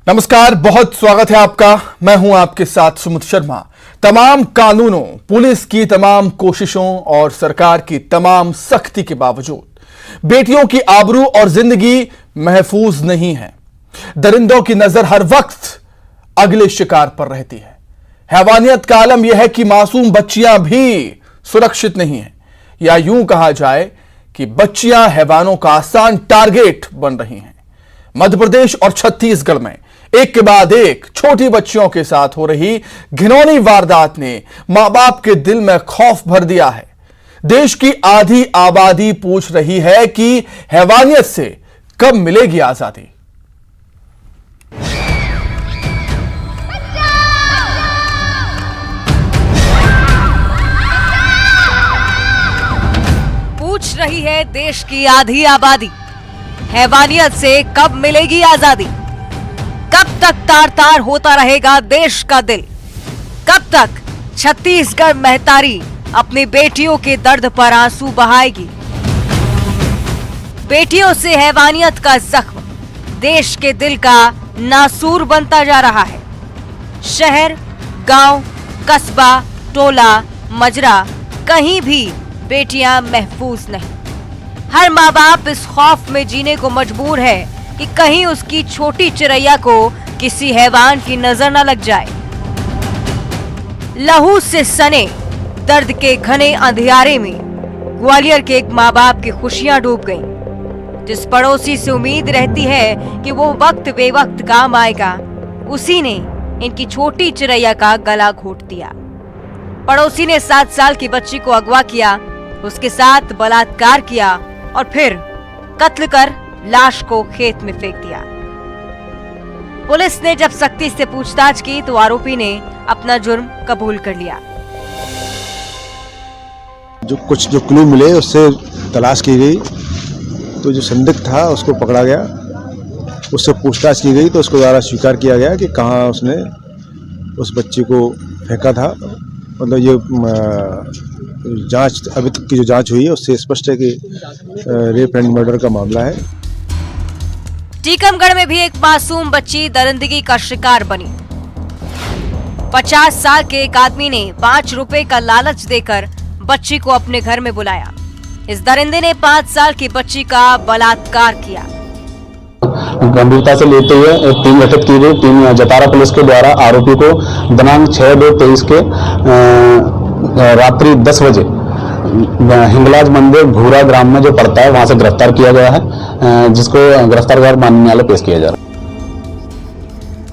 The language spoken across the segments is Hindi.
नमस्कार, बहुत स्वागत है आपका। मैं हूं आपके साथ सुमित शर्मा। तमाम कानूनों, पुलिस की तमाम कोशिशों और सरकार की तमाम सख्ती के बावजूद बेटियों की आबरू और जिंदगी महफूज नहीं है। दरिंदों की नजर हर वक्त अगले शिकार पर रहती है। हैवानियत का आलम यह है कि मासूम बच्चियां भी सुरक्षित नहीं है, या यूं कहा जाए कि बच्चियां हैवानों का आसान टारगेट बन रही हैं। मध्य प्रदेश और छत्तीसगढ़ में एक के बाद एक छोटी बच्चियों के साथ हो रही घिनौनी वारदात ने मां बाप के दिल में खौफ भर दिया है। देश की आधी आबादी पूछ रही है कि हैवानियत से कब मिलेगी आजादी। पूछ रही है देश की आधी आबादी, हैवानियत से कब मिलेगी आजादी। कब तक तार तार होता रहेगा देश का दिल। कब तक छत्तीसगढ़ महतारी अपनी बेटियों के दर्द पर आंसू बहाएगी। बेटियों से हैवानियत का जख्म देश के दिल का नासूर बनता जा रहा है। शहर, गांव, कस्बा, टोला, मजरा, कहीं भी बेटियां महफूज नहीं। हर माँ बाप इस खौफ में जीने को मजबूर है कि कहीं उसकी छोटी चिरैया को किसी हैवान की नजर न लग जाए। लहू से सने दर्द के घने अंधियारे में ग्वालियर के एक माँ बाप की खुशियां डूब गईं। जिस पड़ोसी से उम्मीद रहती है कि वो वक्त बेवक्त काम आएगा, उसी ने इनकी छोटी चिरैया का गला घोट दिया। पड़ोसी ने 7 साल की बच्ची को अगवा किया, उसके साथ बलात्कार किया और फिर कत्ल कर लाश को खेत में फेंक दिया। पुलिस ने जब सख्ती से पूछताछ की तो आरोपी ने अपना जुर्म कबूल कर लिया। जो क्लू मिले उससे तलाश की गई, तो जो संदिग्ध था उसको पकड़ा गया, उससे पूछताछ की गई तो उसको द्वारा स्वीकार किया गया कि कहाँ उसने उस बच्ची को फेंका था। मतलब ये जांच, अभी तक की जो जांच हुई है उससे स्पष्ट है कि रेप एंड मर्डर का मामला है। टीकमगढ़ में भी एक मासूम बच्ची दरिंदगी का शिकार बनी। 50 साल के एक आदमी ने 5 रुपए का लालच देकर बच्ची को अपने घर में बुलाया। इस दरिंदे ने 5 साल की बच्ची का बलात्कार किया। गंभीरता से लेते हुए टीम गठित की गई। टीम जतारा पुलिस के द्वारा आरोपी को दिनांक 6/2/23 के रात्रि 10 बजे हिंगलाज मंदिर घूरा ग्राम में जो पड़ता है वहां से गिरफ्तार किया गया है, जिसको गिरफ्तार कर माननीय न्यायालय पेश किया जा रहा है।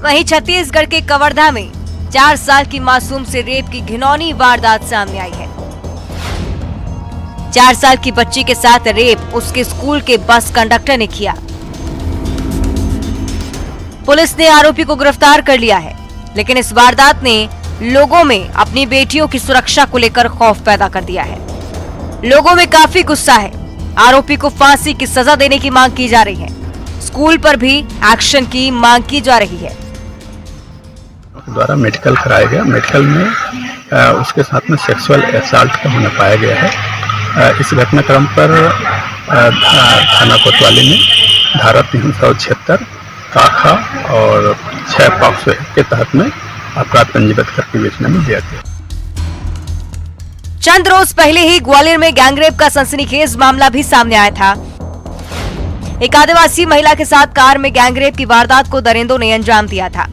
वहीं छत्तीसगढ़ के कवर्धा में 4 साल की मासूम से रेप की घिनौनी वारदात सामने आई है। 4 साल की बच्ची के साथ रेप उसके स्कूल के बस कंडक्टर ने किया। पुलिस ने आरोपी को गिरफ्तार कर लिया है, लेकिन इस वारदात ने लोगों में अपनी बेटियों की सुरक्षा को लेकर खौफ पैदा कर दिया है। लोगों में काफी गुस्सा है। आरोपी को फांसी की सजा देने की मांग की जा रही है। स्कूल पर भी एक्शन की मांग की जा रही है। द्वारा मेडिकल कराया गया। मेडिकल में उसके साथ में सेक्सुअल असॉल्ट का होना पाया गया है। इस घटनाक्रम पर थाना कोतवाली में धारा 376 काखा और 6 पॉक्सो के तहत में अपराध पंजीबद्ध करके बेचने में दिया गया। चंद रोज पहले ही ग्वालियर में गैंगरेप का सनसनीखेज मामला भी सामने आया था। एक आदिवासी महिला के साथ कार में गैंगरेप की वारदात को दरिंदों ने अंजाम दिया था।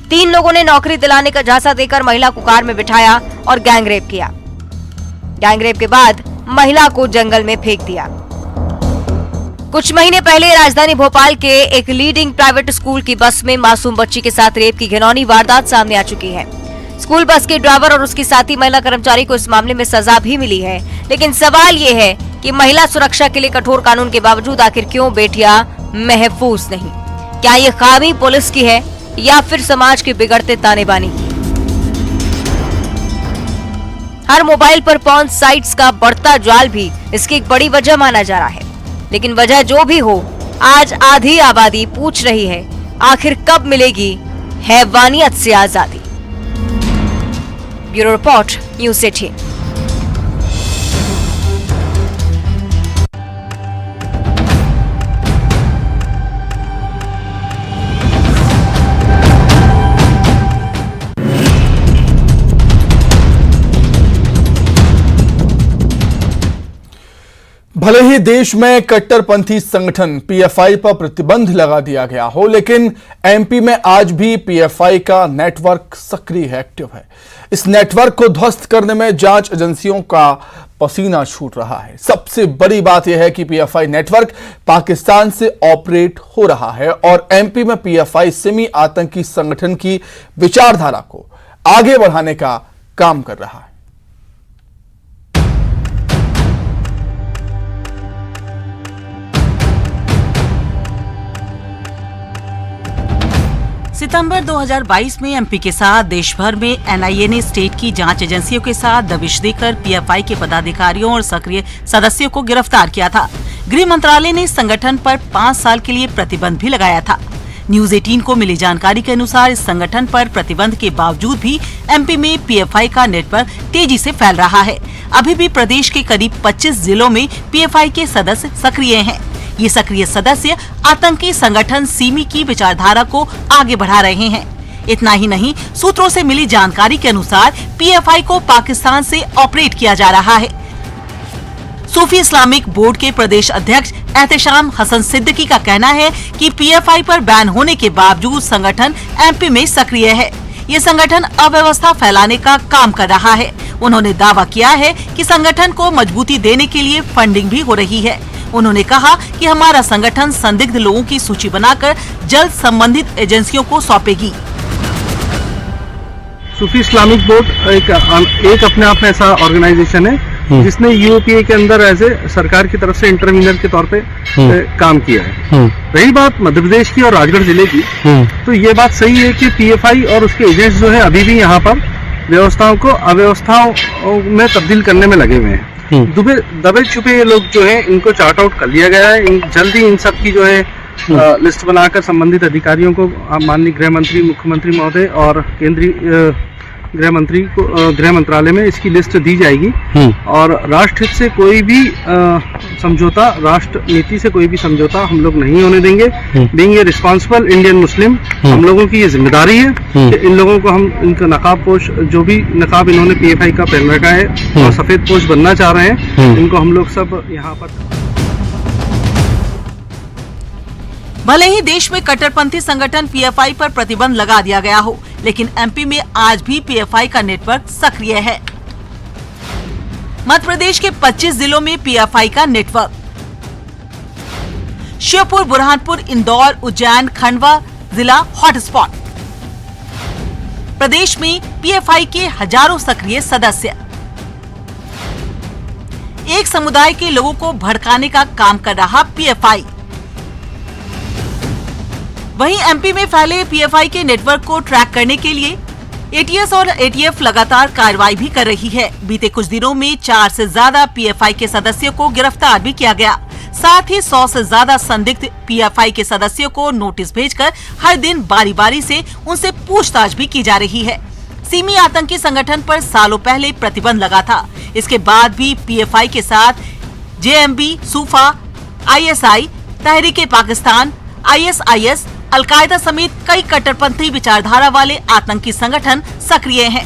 3 लोगों ने नौकरी दिलाने का झांसा देकर महिला को कार में बिठाया और गैंगरेप किया। गैंगरेप के बाद महिला को जंगल में फेंक दिया। कुछ महीने पहले राजधानी भोपाल के एक लीडिंग प्राइवेट स्कूल की बस में मासूम बच्ची के साथ रेप की घिनौनी वारदात सामने आ चुकी है। स्कूल बस के ड्राइवर और उसकी साथी महिला कर्मचारी को इस मामले में सजा भी मिली है, लेकिन सवाल ये है कि महिला सुरक्षा के लिए कठोर कानून के बावजूद आखिर क्यों बेटियां महफूज नहीं? क्या ये खामी पुलिस की है या फिर समाज के बिगड़ते ताने बाने की? हर मोबाइल पर पॉर्न साइट्स का बढ़ता जाल भी इसकी एक बड़ी वजह माना जा रहा है। लेकिन वजह जो भी हो, आज आधी आबादी पूछ रही है आखिर कब मिलेगी हैवानियत से आजादी। Bureau report, news 18। भले ही देश में कट्टरपंथी संगठन पीएफआई पर प्रतिबंध लगा दिया गया हो, लेकिन एमपी में आज भी पीएफआई का नेटवर्क सक्रिय है, एक्टिव है। इस नेटवर्क को ध्वस्त करने में जांच एजेंसियों का पसीना छूट रहा है। सबसे बड़ी बात यह है कि पीएफआई नेटवर्क पाकिस्तान से ऑपरेट हो रहा है और एमपी में पीएफआई सिमी आतंकी संगठन की विचारधारा को आगे बढ़ाने का काम कर रहा है। सितंबर 2022 में एमपी के साथ देश भर में एनआईए ने स्टेट की जांच एजेंसियों के साथ दबिश देकर पीएफआई के पदाधिकारियों और सक्रिय सदस्यों को गिरफ्तार किया था। गृह मंत्रालय ने इस संगठन पर 5 साल के लिए प्रतिबंध भी लगाया था। न्यूज 18 को मिली जानकारी के अनुसार इस संगठन पर प्रतिबंध के बावजूद भी एमपी में पीएफआई का नेटवर्क तेजी से फैल रहा है। अभी भी प्रदेश के करीब 25 जिलों में पीएफआई के सदस्य सक्रिय हैं। ये सक्रिय सदस्य आतंकी संगठन सिमी की विचारधारा को आगे बढ़ा रहे हैं। इतना ही नहीं, सूत्रों से मिली जानकारी के अनुसार पीएफआई को पाकिस्तान से ऑपरेट किया जा रहा है। सूफी इस्लामिक बोर्ड के प्रदेश अध्यक्ष एहतेशाम हसन सिद्दीकी का कहना है कि पीएफआई पर बैन होने के बावजूद संगठन एमपी में सक्रिय है। ये संगठन अव्यवस्था फैलाने का काम कर रहा है। उन्होंने दावा किया है कि संगठन को मजबूती देने के लिए फंडिंग भी हो रही है। उन्होंने कहा कि हमारा संगठन संदिग्ध लोगों की सूची बनाकर जल्द संबंधित एजेंसियों को सौंपेगी। सूफी इस्लामिक बोर्ड एक अपने आप में ऐसा ऑर्गेनाइजेशन है जिसने यूपीए के अंदर ऐसे सरकार की तरफ से इंटरवीनर के तौर पे काम किया है। रही बात मध्य प्रदेश की और राजगढ़ जिले की, तो ये बात सही है कि पीएफआई और उसके एजेंट्स जो है अभी भी यहाँ पर व्यवस्थाओं को अव्यवस्थाओं में तब्दील करने में लगे हुए हैं। दबे छुपे ये लोग जो है इनको चार्ट आउट कर लिया गया है। जल्दी इन सब की जो है लिस्ट बनाकर संबंधित अधिकारियों को माननीय गृह मंत्री, मुख्यमंत्री महोदय और केंद्रीय गृह मंत्री को गृह मंत्रालय में इसकी लिस्ट दी जाएगी। और राष्ट्र हित से कोई भी समझौता, राष्ट्र नीति से कोई भी समझौता हम लोग नहीं होने देंगे। Being a responsible Indian Muslim, हम लोगों की ये जिम्मेदारी है कि इन लोगों को हम इनका नकाब पोश, जो भी नकाब इन्होंने पीएफआई का पहन रखा है और सफेद पोश बनना चाह रहे हैं, इनको हम लोग सब यहाँ पर। भले ही देश में कट्टरपंथी संगठन पीएफआई पर प्रतिबंध लगा दिया गया हो, लेकिन एमपी में आज भी पीएफआई का नेटवर्क सक्रिय है। मध्य प्रदेश के 25 जिलों में पीएफआई का नेटवर्क। श्योपुर, बुरहानपुर, इंदौर, उज्जैन, खंडवा जिला हॉटस्पॉट। प्रदेश में पीएफआई के हजारों सक्रिय सदस्य। एक समुदाय के लोगों को भड़काने का काम कर रहा पीएफआई। वहीं एमपी में फैले पीएफआई के नेटवर्क को ट्रैक करने के लिए एटीएस और एटीएफ लगातार कार्रवाई भी कर रही है। बीते कुछ दिनों में 4 से ज्यादा पीएफआई के सदस्यों को गिरफ्तार भी किया गया। साथ ही 100 से ज्यादा संदिग्ध पीएफआई के सदस्यों को नोटिस भेजकर हर दिन बारी बारी से उनसे पूछताछ भी की जा रही है। सिमी आतंकी संगठन पर सालों पहले प्रतिबंध लगा था। इसके बाद भी पीएफआई के साथ जेएमबी, सूफा, आईएसआई, तहरीके पाकिस्तान, आईएसआईएस, अलकायदा समेत कई कट्टरपंथी विचारधारा वाले आतंकी संगठन सक्रिय हैं।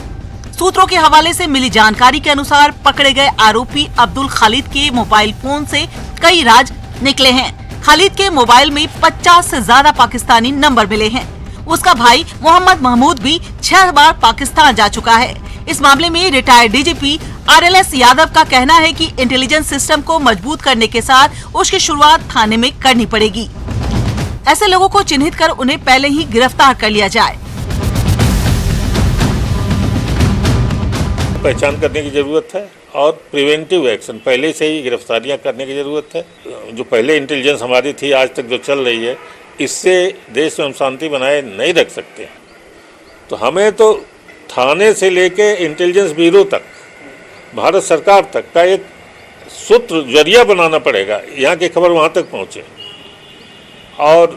सूत्रों के हवाले से मिली जानकारी के अनुसार पकड़े गए आरोपी अब्दुल खालिद के मोबाइल फोन से कई राज निकले हैं। खालिद के मोबाइल में 50 से ज्यादा पाकिस्तानी नंबर मिले हैं। उसका भाई मोहम्मद महमूद भी 6 बार पाकिस्तान जा चुका है। इस मामले में रिटायर्ड डीजीपी आरएलएस यादव का कहना है कि इंटेलिजेंस सिस्टम को मजबूत करने के साथ उसकी शुरुआत थाने में करनी पड़ेगी। ऐसे लोगों को चिन्हित कर उन्हें पहले ही गिरफ्तार कर लिया जाए। पहचान करने की जरूरत है और प्रिवेंटिव एक्शन पहले से ही गिरफ्तारियां करने की जरूरत है। जो पहले इंटेलिजेंस हमारी थी, आज तक जो चल रही है, इससे देश में हम शांति बनाए नहीं रख सकते। तो हमें तो थाने से लेके इंटेलिजेंस ब्यूरो तक, भारत सरकार तक का एक सूत्र जरिया बनाना पड़ेगा, यहाँ की खबर वहाँ तक पहुँचे। और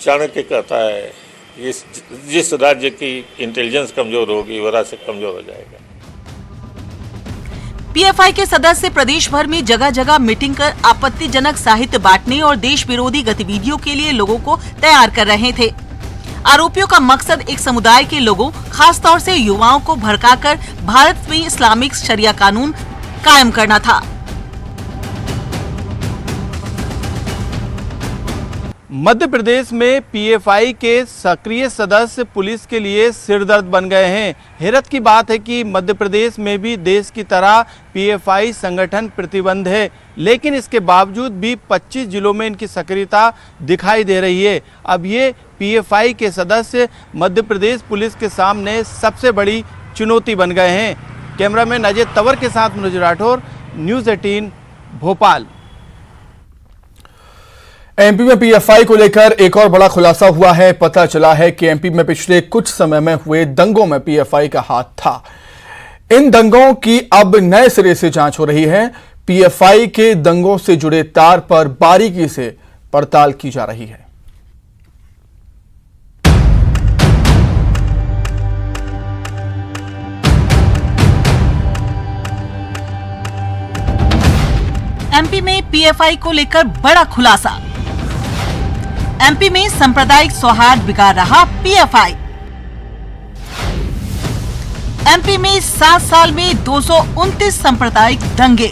चाणक्य कहता है जिस राज्य की इंटेलिजेंस कमजोर होगी वो राज्य कमजोर हो जाएगा। पीएफआई के सदस्य प्रदेश भर में जगह जगह मीटिंग कर आपत्तिजनक साहित्य बांटने और देश विरोधी गतिविधियों के लिए लोगों को तैयार कर रहे थे। आरोपियों का मकसद एक समुदाय के लोगों, खास तौर से युवाओं को भड़काकर भारत में इस्लामिक शरिया कानून कायम करना था। मध्य प्रदेश में पीएफआई के सक्रिय सदस्य पुलिस के लिए सिरदर्द बन गए हैं। हैरत की बात है कि मध्य प्रदेश में भी देश की तरह पीएफआई संगठन प्रतिबंध है, लेकिन इसके बावजूद भी 25 जिलों में इनकी सक्रियता दिखाई दे रही है। अब ये पीएफआई के सदस्य मध्य प्रदेश पुलिस के सामने सबसे बड़ी चुनौती बन गए हैं। कैमरामैन अजय तंवर के साथ मनोज राठौर, न्यूज़ 18 भोपाल। एमपी में पीएफआई को लेकर एक और बड़ा खुलासा हुआ है। पता चला है कि एमपी में पिछले कुछ समय में हुए दंगों में पीएफआई का हाथ था। इन दंगों की अब नए सिरे से जांच हो रही है। पीएफआई के दंगों से जुड़े तार पर बारीकी से पड़ताल की जा रही है। एमपी में पीएफआई को लेकर बड़ा खुलासा। एमपी में सांप्रदायिक सौहार्द बिगाड़ रहा पीएफआई। एमपी में 7 साल में 229 सांप्रदायिक दंगे।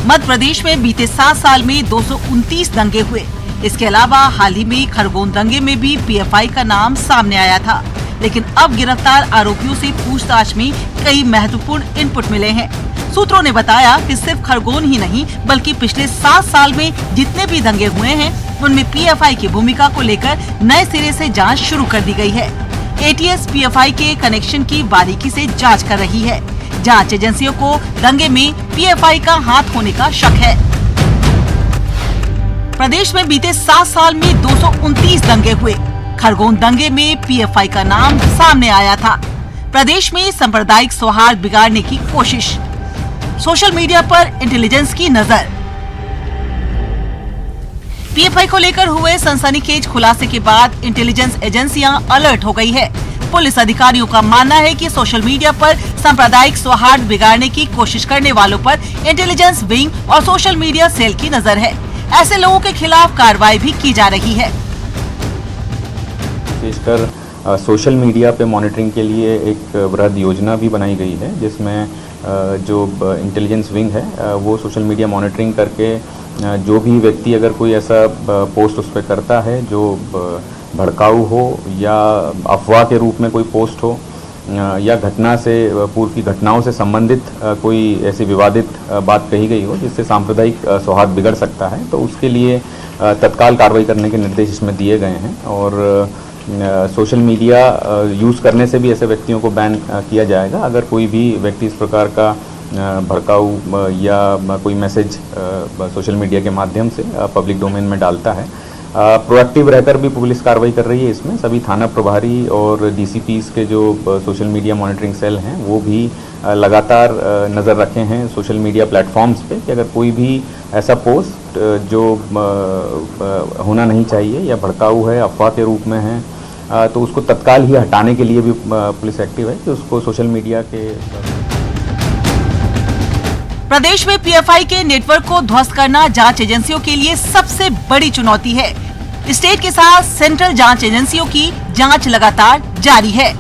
मध्य प्रदेश में बीते 7 साल में 229 दंगे हुए। इसके अलावा हाल ही में खरगोन दंगे में भी पीएफआई का नाम सामने आया था, लेकिन अब गिरफ्तार आरोपियों से पूछताछ में कई महत्वपूर्ण इनपुट मिले हैं। सूत्रों ने बताया कि सिर्फ खरगोन ही नहीं बल्कि पिछले 7 साल में जितने भी दंगे हुए हैं उनमें पीएफआई की भूमिका को लेकर नए सिरे से जांच शुरू कर दी गई है। एटीएस पीएफआई के कनेक्शन की बारीकी से जांच कर रही है। जांच एजेंसियों को दंगे में पीएफआई का हाथ होने का शक है। प्रदेश में बीते 7 साल में 229 दंगे हुए। खरगोन दंगे में पीएफआई का नाम सामने आया था। प्रदेश में सांप्रदायिक सौहार्द बिगाड़ने की कोशिश। सोशल मीडिया पर इंटेलिजेंस की नजर। पीएफआई को लेकर हुए सनसनीखेज खुलासे के बाद इंटेलिजेंस एजेंसियां अलर्ट हो गई है। पुलिस अधिकारियों का मानना है कि सोशल मीडिया पर सांप्रदायिक सौहार्द बिगाड़ने की कोशिश करने वालों पर इंटेलिजेंस विंग और सोशल मीडिया सेल की नजर है। ऐसे लोगों के खिलाफ कार्रवाई भी की जा रही है। विशेषकर सोशल मीडिया पे मॉनिटरिंग के लिए एक बृहद योजना भी बनाई गई है, जिसमें जो इंटेलिजेंस विंग है वो सोशल मीडिया मॉनिटरिंग करके जो भी व्यक्ति अगर कोई ऐसा पोस्ट उस पर करता है जो भड़काऊ हो या अफवाह के रूप में कोई पोस्ट हो या घटना से पूर्व की घटनाओं से संबंधित कोई ऐसी विवादित बात कही गई हो जिससे सांप्रदायिक सौहार्द बिगड़ सकता है, तो उसके लिए तत्काल कार्रवाई करने के निर्देश इसमें दिए गए हैं। और सोशल मीडिया यूज़ करने से भी ऐसे व्यक्तियों को बैन किया जाएगा अगर कोई भी व्यक्ति इस प्रकार का भड़काऊ या कोई मैसेज सोशल मीडिया के माध्यम से पब्लिक डोमेन में डालता है। प्रोएक्टिव रहकर भी पुलिस कार्रवाई कर रही है। इसमें सभी थाना प्रभारी और डीसीपीज़ के जो सोशल मीडिया मॉनिटरिंग सेल हैं वो भी लगातार नज़र रखे हैं सोशल मीडिया प्लेटफॉर्म्स पे कि अगर कोई भी ऐसा पोस्ट जो होना नहीं चाहिए या भड़काऊ है, अफवाह के रूप में है, तो उसको तत्काल ही हटाने के लिए भी पुलिस एक्टिव है कि उसको सोशल मीडिया के। प्रदेश में पीएफआई के नेटवर्क को ध्वस्त करना जांच एजेंसियों के लिए सबसे बड़ी चुनौती है। स्टेट के साथ सेंट्रल जांच एजेंसियों की जांच लगातार जारी है।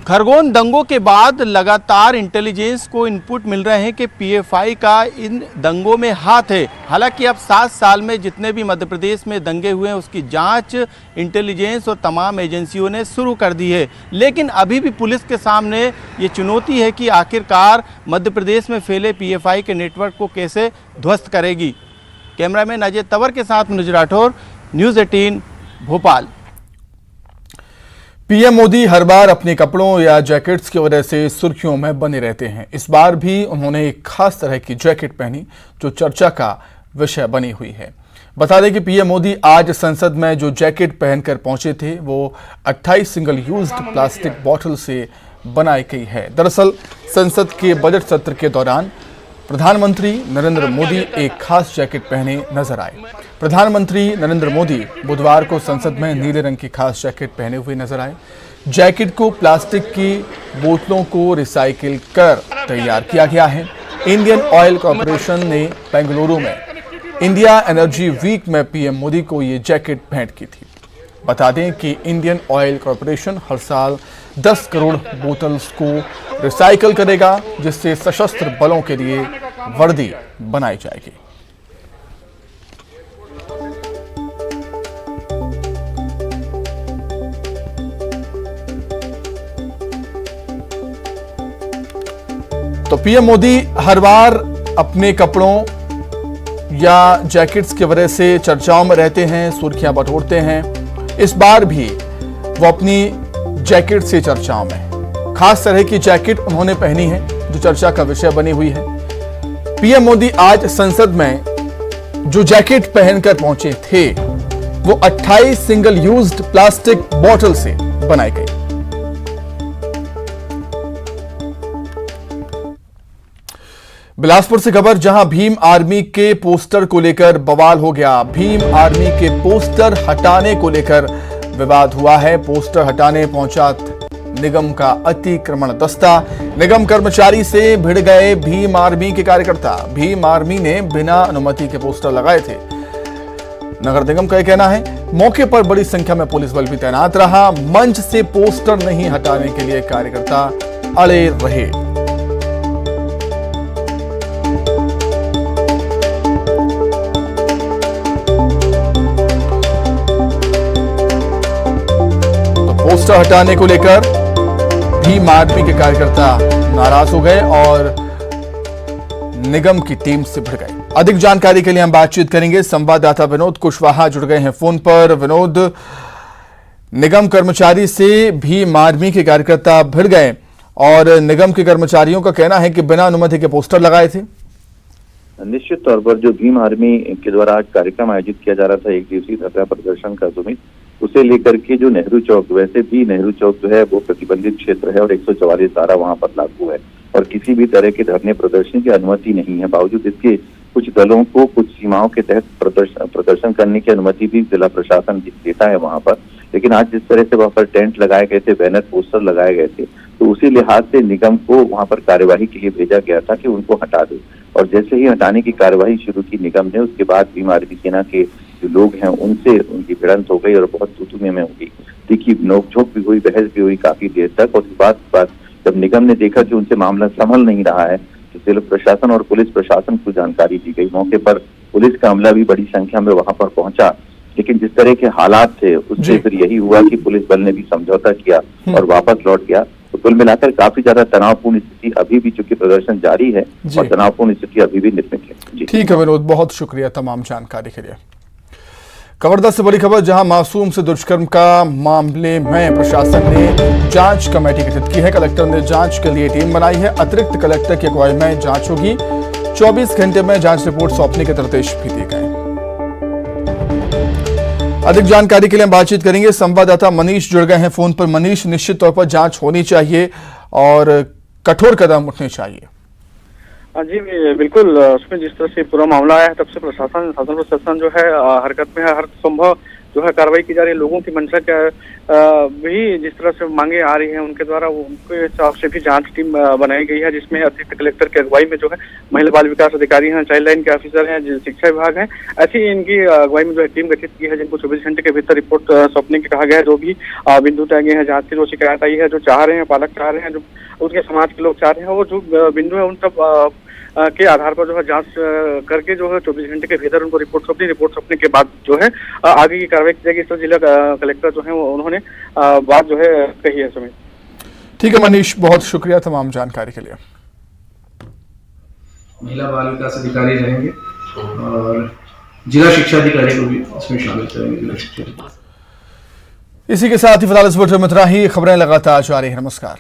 खरगोन दंगों के बाद लगातार इंटेलिजेंस को इनपुट मिल रहे हैं कि पीएफआई का इन दंगों में हाथ है। हालांकि अब 7 साल में जितने भी मध्य प्रदेश में दंगे हुए हैं उसकी जांच इंटेलिजेंस और तमाम एजेंसियों ने शुरू कर दी है, लेकिन अभी भी पुलिस के सामने ये चुनौती है कि आखिरकार मध्य प्रदेश में फैले पीएफआई के नेटवर्क को कैसे ध्वस्त करेगी। कैमरामैन अजय तंवर के साथ मनोज राठौर, न्यूज़ 18 भोपाल। पीएम मोदी हर बार अपने कपड़ों या जैकेट्स की वजह से सुर्खियों में बने रहते हैं। इस बार भी उन्होंने एक खास तरह की जैकेट पहनी जो चर्चा का विषय बनी हुई है। बता दें कि पीएम मोदी आज संसद में जो जैकेट पहनकर पहुंचे थे वो 28 सिंगल यूज्ड प्लास्टिक बॉटल से बनाई गई है। दरअसल संसद के बजट सत्र के दौरान प्रधानमंत्री नरेंद्र मोदी एक खास जैकेट पहने नजर आए। प्रधानमंत्री नरेंद्र मोदी बुधवार को संसद में नीले रंग की खास जैकेट पहने हुए नजर आए। जैकेट को प्लास्टिक की बोतलों को रिसाइकिल कर तैयार किया गया है। इंडियन ऑयल कॉरपोरेशन ने बेंगलुरु में इंडिया एनर्जी वीक में पीएम मोदी को ये जैकेट भेंट की थी। बता दें कि इंडियन ऑयल कॉरपोरेशन हर साल 10 करोड़ बोतल्स को रिसाइकिल करेगा, जिससे सशस्त्र बलों के लिए वर्दी बनाई जाएगी। तो पीएम मोदी हर बार अपने कपड़ों या जैकेट्स की वजह से चर्चाओं में रहते हैं, सुर्खियां बटोरते हैं। इस बार भी वो अपनी जैकेट से चर्चाओं में, खास तरह की जैकेट उन्होंने पहनी है जो चर्चा का विषय बनी हुई है। पीएम मोदी आज संसद में जो जैकेट पहनकर पहुंचे थे वो 28 सिंगल यूज्ड प्लास्टिक बॉटल से बनाई गई। बिलासपुर से खबर, जहां भीम आर्मी के पोस्टर को लेकर बवाल हो गया। भीम आर्मी के पोस्टर हटाने को लेकर विवाद हुआ है। पोस्टर हटाने पहुंचा निगम का अतिक्रमण दस्ता। निगम कर्मचारी से भिड़ गए भीम आर्मी के कार्यकर्ता। भीम आर्मी ने बिना अनुमति के पोस्टर लगाए थे। नगर निगम का यह कहना है, मौके पर बड़ी संख्या में पुलिस बल भी तैनात रहा। मंच से पोस्टर नहीं हटाने के लिए कार्यकर्ता अड़े रहे। पोस्टर हटाने को लेकर भीम आर्मी के कार्यकर्ता नाराज हो गए और निगम की टीम से भिड़ गए। अधिक जानकारी के लिए हम बातचीत करेंगे। संवाददाता विनोद कुशवाहा जुड़ गए हैं फोन पर। विनोद, निगम कर्मचारी से भीम आर्मी के कार्यकर्ता भिड़ गए और निगम के कर्मचारियों का कहना है कि बिना अनुमति के पोस्टर लगाए थे। निश्चित तौर पर जो भीम आर्मी के द्वारा आज कार्यक्रम आयोजित किया जा रहा था, एक दिवसीय धरना प्रदर्शन का सुमित, उसे लेकर के जो नेहरू चौक, वैसे भी नेहरू चौक जो है वो प्रतिबंधित क्षेत्र है और 144 धारा वहां पर लागू है और किसी भी तरह के धरने प्रदर्शन की अनुमति नहीं है। बावजूद इसके कुछ दलों को कुछ सीमाओं के तहत प्रदर्शन करने की अनुमति भी जिला प्रशासन देता है वहां पर। लेकिन आज जिस तरह से वहां पर टेंट लगाए गए थे, बैनर पोस्टर लगाए गए थे, तो उसी लिहाज से निगम को वहां पर कार्यवाही के लिए भेजा गया था कि उनको हटा दे। और जैसे ही हटाने की कार्यवाही शुरू की निगम ने, उसके बाद भीम आर्मी सेना के जो लोग हैं उनसे उनकी भिड़ंत हो गई और बहुत तूतू में होगी। तीखी नोकझोंक भी हुई, बहस भी हुई काफी देर तक। और इस बात जब निगम ने देखा कि उनसे मामला संभल नहीं रहा है तो जिला प्रशासन और पुलिस प्रशासन को जानकारी दी गई। मौके पर पुलिस का अमला भी बड़ी संख्या में वहां पर पहुंचा। लेकिन जिस तरह के हालात थे उससे फिर यही हुआ कि पुलिस बल ने भी समझौता किया और वापस लौट गया। तो कुल मिलाकर काफी ज्यादा तनावपूर्ण स्थिति अभी भी, चूंकि प्रदर्शन जारी है और तनावपूर्ण स्थिति अभी भी निर्मित है। ठीक है विनोद, बहुत शुक्रिया तमाम जानकारी के लिए। कवर्धा से बड़ी खबर, जहां मासूम से दुष्कर्म का मामले में प्रशासन ने जांच कमेटी गठित की है। कलेक्टर ने जांच के लिए टीम बनाई है। अतिरिक्त कलेक्टर की अगुवाई में जांच होगी। 24 घंटे में जांच रिपोर्ट सौंपने के निर्देश भी दिए गए। अधिक जानकारी के लिए हम बातचीत करेंगे। संवाददाता मनीष जुड़ गए हैं फोन पर। मनीष, निश्चित तौर पर जांच होनी चाहिए और कठोर कदम उठने चाहिए। जी बिल्कुल, उसमें जिस तरह से पूरा मामला आया है तब से शासन प्रशासन जो है हरकत में है। हर संभव जो है कार्रवाई की जा रही है। लोगों की मंशा भी जिस तरह से मांगे आ रही है उनके द्वारा, उनके हिसाब से भी जांच टीम बनाई गई है, जिसमें अतिरिक्त कलेक्टर की अगुवाई में जो है महिला बाल विकास अधिकारी हैं, चाइल्ड लाइन के ऑफिसर हैं, शिक्षा विभाग है, ऐसी इनकी अगुवाई में जो है टीम गठित की है, जिनको 24 घंटे के भीतर रिपोर्ट सौंपने की कहा गया है। जो भी बिंदु तय गए हैं जांच की, जो शिकायत आई है, जो चाह रहे हैं, पालक चाह रहे हैं, जो उनके समाज के लोग चाह रहे हैं, वो जो बिंदु है उन सब के आधार पर जो है जांच करके जो है 24 घंटे के भीतर उनको रिपोर्ट सौंपने के बाद जो है आगे की कार्रवाई की जाएगी। इस तरह जिला कलेक्टर जो है उन्होंने बात जो है कही है। समय ठीक है मनीष, बहुत शुक्रिया तमाम जानकारी के लिए। महिला बाल विकास अधिकारी रहेंगे और जिला शिक्षा अधिकारी को भी इसमें शामिल करेंगे। जिला शिक्षा इसी के साथ ही फिलहाल इस बुलेटिन में इतना ही। खबरें लगातार जारी है। नमस्कार।